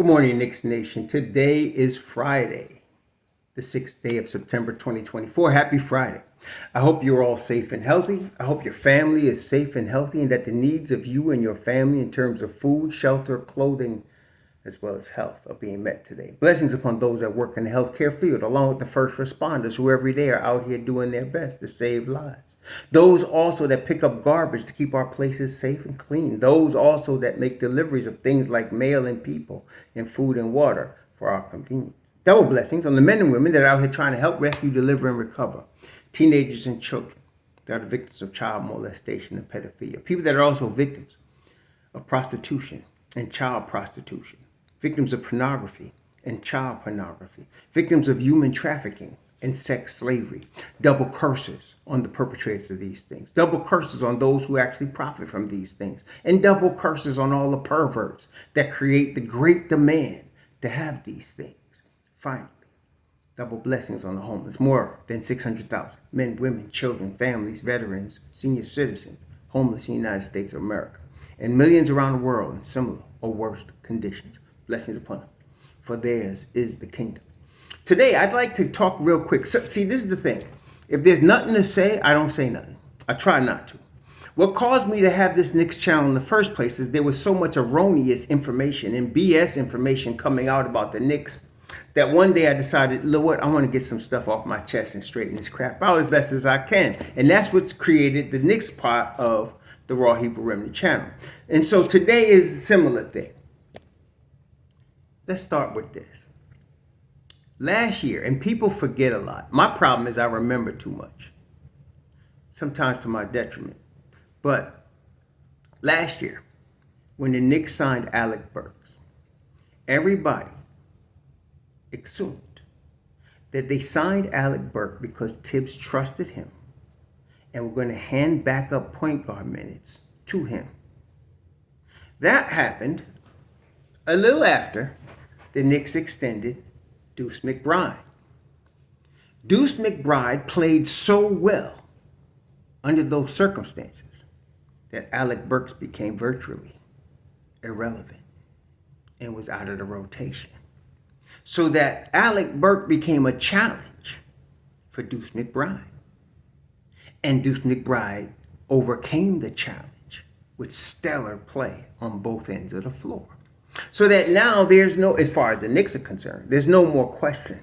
Good morning, Knicks Nation. Today is Friday, the 6th day of September 2024. Happy Friday. I hope you're all safe and healthy. I hope your family is safe and healthy and that the needs of you and your family in terms of food, shelter, clothing, as well as health are being met today. Blessings upon those that work in the healthcare field, along with the first responders who every day are out here doing their best to save lives. Those also that pick up garbage to keep our places safe and clean. Those also that make deliveries of things like mail and people and food and water for our convenience. Double blessings on the men and women that are out here trying to help rescue, deliver, and recover teenagers and children that are the victims of child molestation and pedophilia. People that are also victims of prostitution and child prostitution. Victims of pornography and child pornography, victims of human trafficking and sex slavery. Double curses on the perpetrators of these things, double curses on those who actually profit from these things, and double curses on all the perverts that create the great demand to have these things. Finally, double blessings on the homeless. More than 600,000 men, women, children, families, veterans, senior citizens, homeless in the United States of America, and millions around the world in similar or worse conditions. Blessings upon them, for theirs is the kingdom. Today, I'd like to talk real quick. So, see, this is the thing. If there's nothing to say, I don't say nothing. I try not to. What caused me to have this Knicks channel in the first place is there was so much erroneous information and BS information coming out about the Knicks that one day I decided, look what, I want to get some stuff off my chest and straighten this crap out as best as I can. And that's what's created the Knicks part of the Raw Hebrew Remedy channel. And so today is a similar thing. Let's start with this. Last year, and people forget a lot. My problem is I remember too much, sometimes to my detriment. But last year, when the Knicks signed Alec Burks, everybody assumed that they signed Alec Burks because Thibs trusted him and were going to hand backup point guard minutes to him. That happened a little after the Knicks extended Deuce McBride. Deuce McBride played so well under those circumstances that Alec Burks became virtually irrelevant and was out of the rotation. So that Alec Burks became a challenge for Deuce McBride. And Deuce McBride overcame the challenge with stellar play on both ends of the floor. So that now there's no, as far as the Knicks are concerned, there's no more question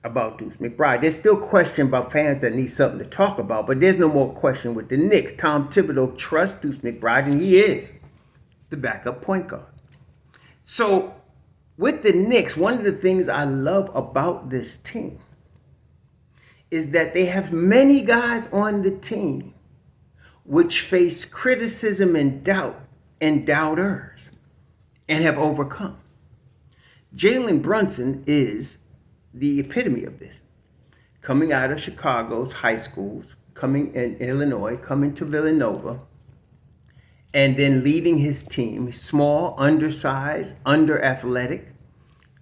about Deuce McBride. There's still question about fans that need something to talk about, but there's no more question with the Knicks. Tom Thibodeau trusts Deuce McBride, and he is the backup point guard. So with the Knicks, one of the things I love about this team is that they have many guys on the team which face criticism and doubt and doubters and have overcome. Jalen Brunson is the epitome of this. Coming out of Chicago's high schools, coming in Illinois, coming to Villanova, and then leading his team, small, undersized, under-athletic,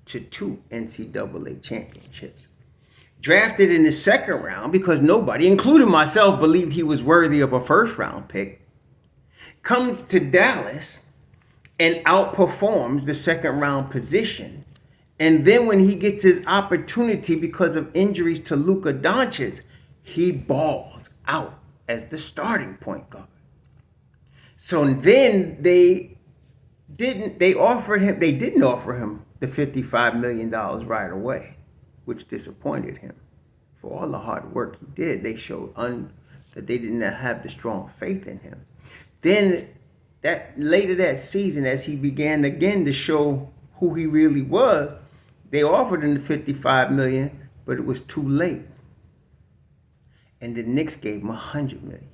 to 2 NCAA championships. Drafted in the second round because nobody, including myself, believed he was worthy of a first-round pick. Comes to Dallas and outperforms the second round position. And then when he gets his opportunity because of injuries to Luka Doncic, he balls out as the starting point guard. So then they didn't offer him the $55 million right away, which disappointed him. For all the hard work he did, they showed that they didn't have the strong faith in him. Then later that season, as he began again to show who he really was, they offered him the $55 million, but it was too late. And the Knicks gave him $100 million,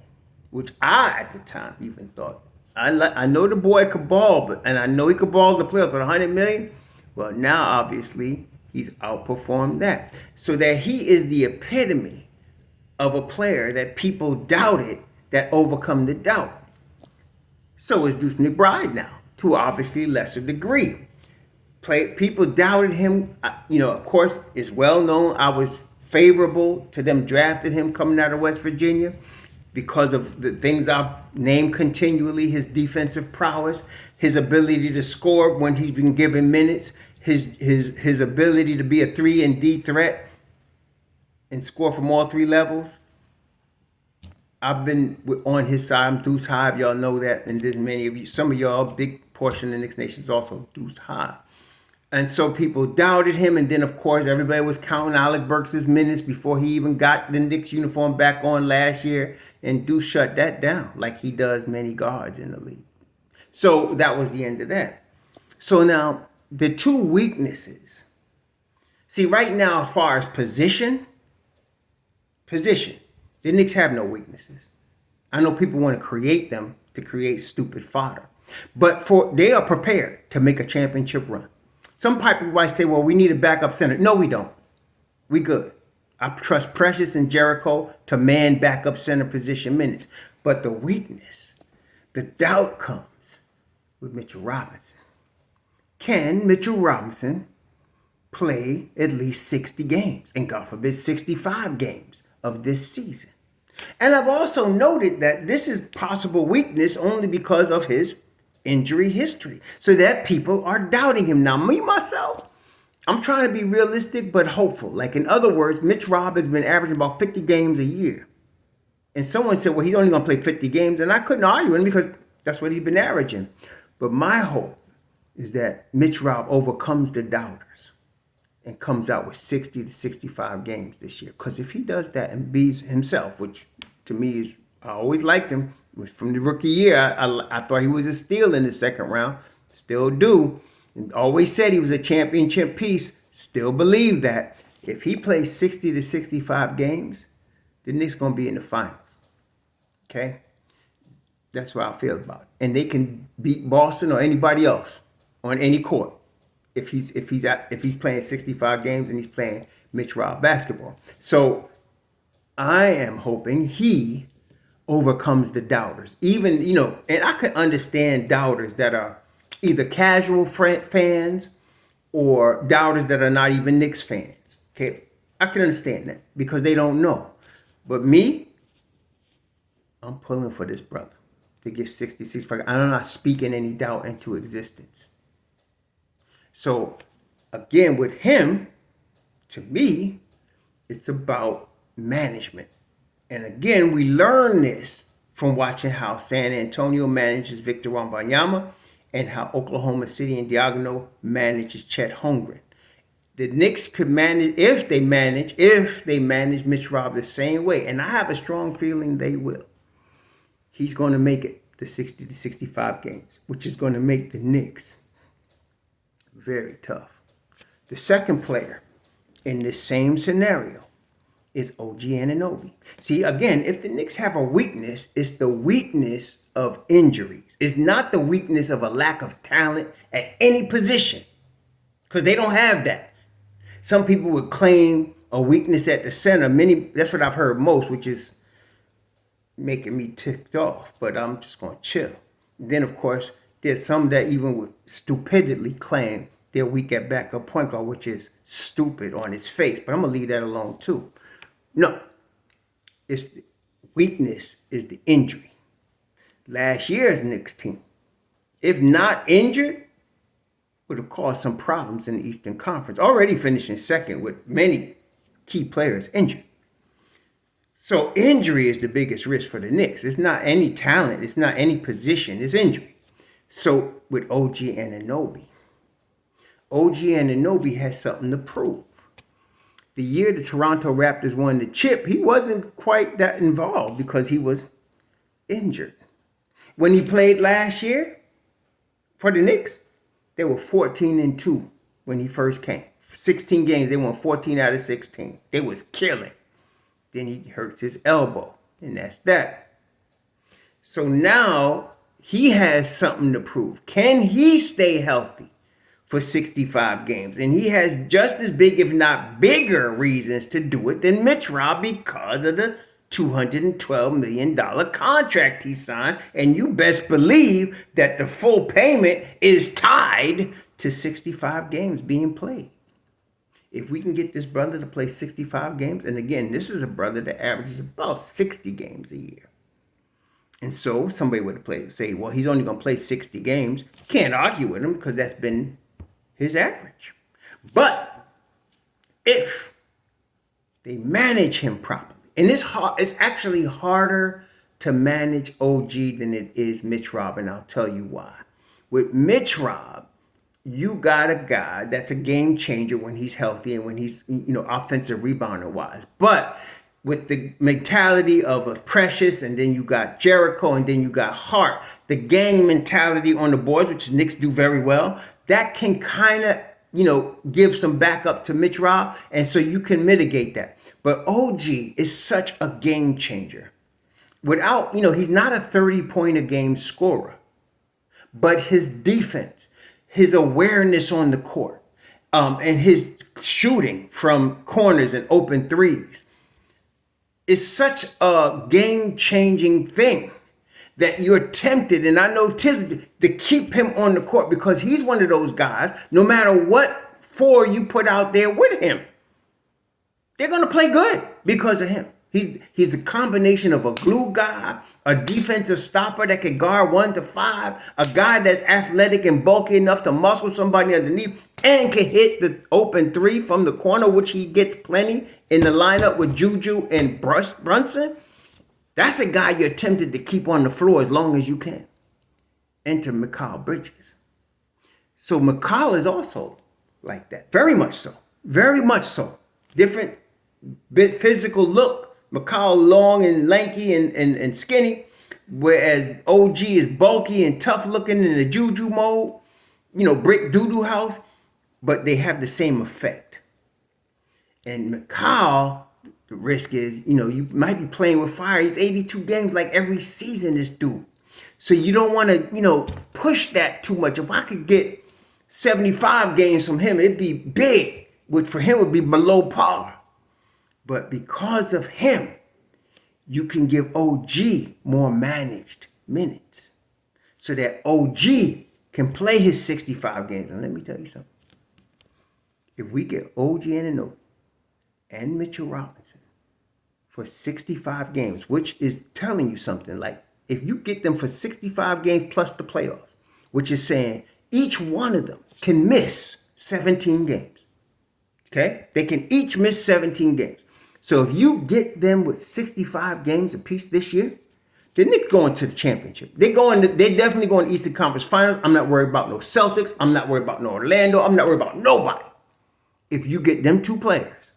which I, at the time, even thought, I know the boy could ball, and I know he could ball in the playoffs, but $100 million? Well, now, obviously, he's outperformed that. So that he is the epitome of a player that people doubted that overcome the doubt. So is Deuce McBride now, to obviously lesser degree. People doubted him. Of course, it's well known I was favorable to them drafting him coming out of West Virginia because of the things I've named continually, his defensive prowess, his ability to score when he's been given minutes, his ability to be a 3 and D threat and score from all three levels. I've been on his side. I'm Deuce High. Y'all know that. And there's many of you, some of y'all, big portion of the Knicks Nation is also Deuce High. And so people doubted him. And then, of course, everybody was counting Alec Burks' minutes before he even got the Knicks uniform back on last year. And Deuce shut that down like he does many guards in the league. So that was the end of that. So now, the two weaknesses. See, right now, as far as position, the Knicks have no weaknesses. I know people want to create them to create stupid fodder. But they are prepared to make a championship run. Some people might say, well, we need a backup center. No, we don't. We good. I trust Precious and Jericho to man backup center position minutes. But the weakness, the doubt comes with Mitchell Robinson. Can Mitchell Robinson play at least 60 games, and God forbid 65 games of this season? And I've also noted that this is possible weakness only because of his injury history, so that people are doubting him. Now, me, myself, I'm trying to be realistic but hopeful. Like, in other words, MitchRob has been averaging about 50 games a year. And someone said, well, he's only going to play 50 games. And I couldn't argue with him because that's what he's been averaging. But my hope is that MitchRob overcomes the doubters and comes out with 60 to 65 games this year. Because if he does that and beats himself, which to me is, I always liked him. From the rookie year, I thought he was a steal in the second round. Still do. And always said he was a championship piece. Still believe that. If he plays 60 to 65 games, the Knicks going to be in the finals. Okay? That's what I feel about it. And they can beat Boston or anybody else on any court if he's playing 65 games and he's playing MitchRob basketball. So I am hoping he overcomes the doubters. Even, and I can understand doubters that are either casual fans or doubters that are not even Knicks fans. Okay, I can understand that because they don't know. But me, I'm pulling for this brother to get 60, 65. I'm not speaking any doubt into existence. So, again, with him, to me, it's about management. And again, we learn this from watching how San Antonio manages Victor Wembanyama and how Oklahoma City and Diagonal manages Chet Holmgren. The Knicks could manage, if they manage MitchRob the same way, and I have a strong feeling they will. He's going to make it to 60 to 65 games, which is going to make the Knicks very tough. The second player in this same scenario is OG Anunoby. See, again, if the Knicks have a weakness, it's the weakness of injuries. It's not the weakness of a lack of talent at any position, because they don't have that. Some people would claim a weakness at the center. That's what I've heard most, which is making me ticked off, but I'm just going to chill. Then, of course, there's some that even would stupidly claim they're weak at backup point guard, which is stupid on its face, but I'm going to leave that alone too. No, weakness is the injury. Last year's Knicks team, if not injured, would have caused some problems in the Eastern Conference, already finishing second with many key players injured. So injury is the biggest risk for the Knicks. It's not any talent. It's not any position. It's injury. So with OG Anunoby has something to prove. The year the Toronto Raptors won the chip, he wasn't quite that involved because he was injured. When he played last year for the Knicks, they were 14-2 when he first came. 16 games, they won 14 out of 16. They was killing. Then he hurts his elbow, and that's that. So now he has something to prove. Can he stay healthy for 65 games? And he has just as big, if not bigger, reasons to do it than MitchRob because of the $212 million contract he signed. And you best believe that the full payment is tied to 65 games being played. If we can get this brother to play 65 games, and again, this is a brother that averages about 60 games a year. And so somebody would say, well, he's only going to play 60 games. Can't argue with him because that's been his average. But if they manage him properly, and it's actually harder to manage OG than it is MitchRob, and I'll tell you why. With MitchRob, you got a guy that's a game changer when he's healthy and when he's, offensive rebounder wise. But with the mentality of a Precious, and then you got Jericho, and then you got Hart, the gang mentality on the boards, which Knicks do very well, that can kind of, give some backup to MitchRob, and so you can mitigate that. But OG is such a game changer. Without, he's not a 30-point a game scorer, but his defense, his awareness on the court, and his shooting from corners and open threes is such a game-changing thing that you're tempted, and I know Thibs, to keep him on the court because he's one of those guys, no matter what four you put out there with him, they're going to play good because of him. He's a combination of a glue guy, a defensive stopper that can guard 1 to 5, a guy that's athletic and bulky enough to muscle somebody underneath, and can hit the open three from the corner, which he gets plenty in the lineup with Juju and Brunson. That's a guy you're tempted to keep on the floor as long as you can. Enter Mikal Bridges. So Mikal is also like that. Very much so. Very much so. Different physical look. Mikal long and lanky and skinny, whereas OG is bulky and tough looking in the Juju mode, brick doo-doo house, but they have the same effect. And Mikal, the risk is, you might be playing with fire. He's 82 games like every season, this dude. So you don't want to, push that too much. If I could get 75 games from him, it'd be big, which for him would be below par. But because of him, you can give OG more managed minutes so that OG can play his 65 games. And let me tell you something. If we get OG Anunoby and Mitchell Robinson for 65 games, which is telling you something, like if you get them for 65 games plus the playoffs, which is saying each one of them can miss 17 games. Okay? They can each miss 17 games. So if you get them with 65 games apiece this year, the Knicks going to the championship. They're definitely going to Eastern Conference Finals. I'm not worried about no Celtics. I'm not worried about no Orlando. I'm not worried about nobody. If you get them two players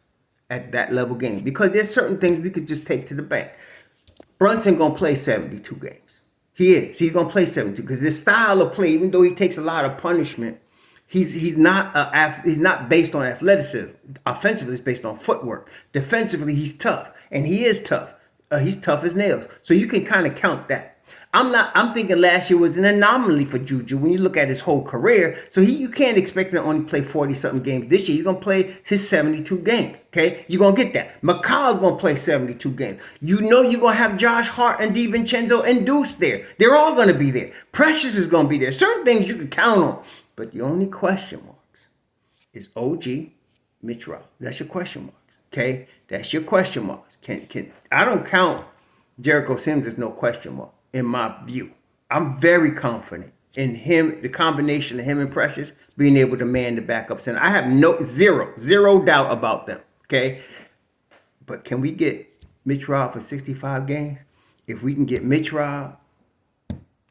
at that level game, because there's certain things we could just take to the bank. Brunson going to play 72 games. He is. He's going to play 72 because his style of play, even though he takes a lot of punishment, he's not based on athleticism. Offensively, it's based on footwork. Defensively, he's tough, and he is tough. He's tough as nails. So you can kind of count that. I'm thinking last year was an anomaly for Juju when you look at his whole career. So you can't expect him to only play 40-something games this year. He's going to play his 72 games, okay? You're going to get that. Mikal's going to play 72 games. You're going to have Josh Hart and DiVincenzo and Deuce there. They're all going to be there. Precious is going to be there. Certain things you can count on. But the only question marks is OG, MitchRob. That's your question marks, okay? That's your question marks. I don't count Jericho Sims as no question mark in my view. I'm very confident in him, the combination of him and Precious being able to man the backup center. I have zero doubt about them, okay? But can we get MitchRob for 65 games? If we can get MitchRob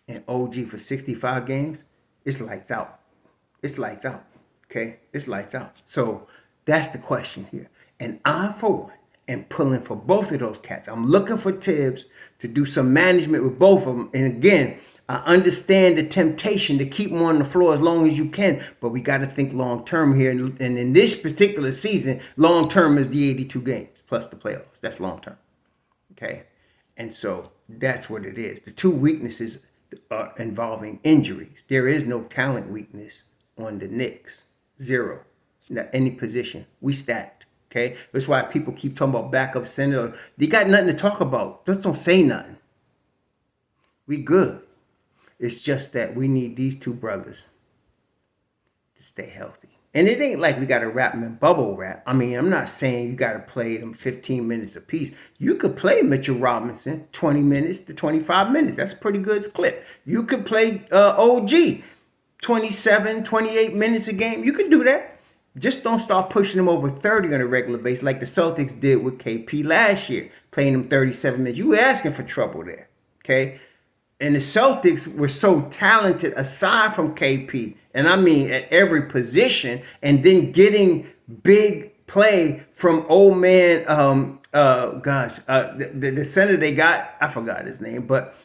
and OG for 65 games, it's lights out. It's lights out, okay? It's lights out. So that's the question here. And I, for one, am pulling for both of those cats. I'm looking for Thibs to do some management with both of them. And again, I understand the temptation to keep them on the floor as long as you can, but we got to think long term here. And in this particular season, long term is the 82 games plus the playoffs. That's long term, okay? And so that's what it is. The two weaknesses are involving injuries. There is no talent weakness on the Knicks. Zero. Not any position. We stacked. Okay? That's why people keep talking about backup center. They got nothing to talk about. Just don't say nothing. We good. It's just that we need these two brothers to stay healthy. And it ain't like we got to wrap them in bubble wrap. I mean, I'm not saying you got to play them 15 minutes apiece. You could play Mitchell Robinson 20 minutes to 25 minutes. That's a pretty good clip. You could play OG 27, 28 minutes a game. You could do that. Just don't start pushing them over 30 on a regular basis like the Celtics did with KP last year, playing them 37 minutes. You were asking for trouble there, okay? And the Celtics were so talented aside from KP, and I mean at every position, and then getting big play from old man, the center they got, I forgot his name, but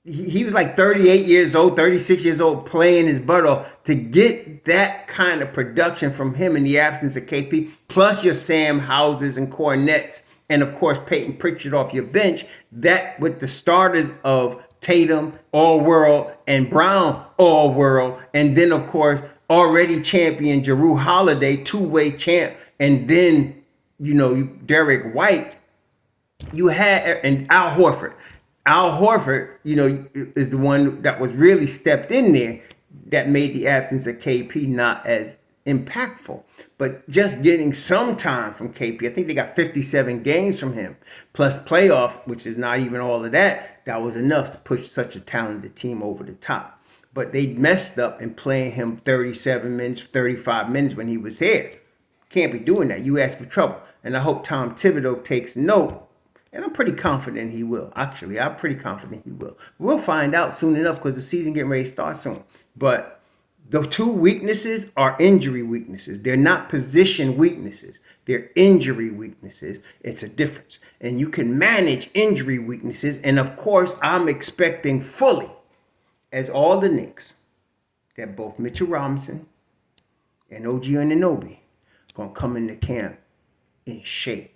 he was like 38 years old, 36 years old, playing his butt off. To get that kind of production from him in the absence of KP, plus your Sam Houses and Cornets, and of course Peyton Pritchard off your bench, that with the starters of Tatum, all-world, and Brown, all-world, and then of course already champion Jrue Holiday, two-way champ, and then, Derek White, you had, and Al Horford. Al Horford, is the one that was really stepped in there that made the absence of KP not as impactful. But just getting some time from KP, I think they got 57 games from him, plus playoff, which is not even all of that. That was enough to push such a talented team over the top. But they messed up in playing him 37 minutes, 35 minutes when he was here. Can't be doing that. You ask for trouble. And I hope Tom Thibodeau takes note. And I'm pretty confident he will. Actually, I'm pretty confident he will. We'll find out soon enough because the season getting ready to start soon. But the two weaknesses are injury weaknesses. They're not position weaknesses. They're injury weaknesses. It's a difference. And you can manage injury weaknesses. And of course, I'm expecting fully, as all the Knicks, that both Mitchell Robinson and OG Anunoby are going to come into camp in shape,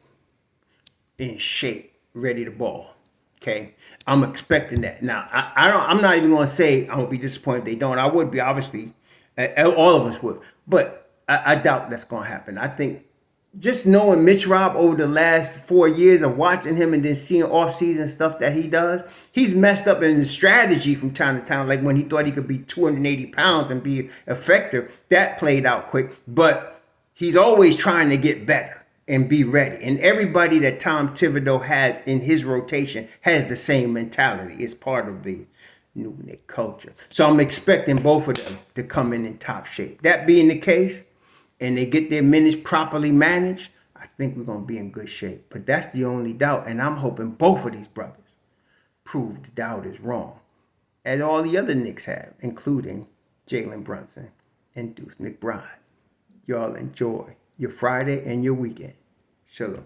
ready to ball. Okay, I'm expecting that. Now, I'm not even going to say I'm going to be disappointed if they don't. I would be, obviously, all of us would, but I doubt that's going to happen. I think just knowing MitchRob over the last 4 years of watching him and then seeing off-season stuff that he does, he's messed up in his strategy from time to time. Like when he thought he could be 280 pounds and be effective, that played out quick. But he's always trying to get better and be ready. And everybody that Tom Thibodeau has in his rotation has the same mentality. It's part of the new Knick culture. So I'm expecting both of them to come in top shape. That being the case, and they get their minutes properly managed, I think we're going to be in good shape. But that's the only doubt. And I'm hoping both of these brothers prove the doubt is wrong, as all the other Knicks have, including Jalen Brunson and Deuce McBride. Y'all enjoy your Friday and your weekend. Shalom.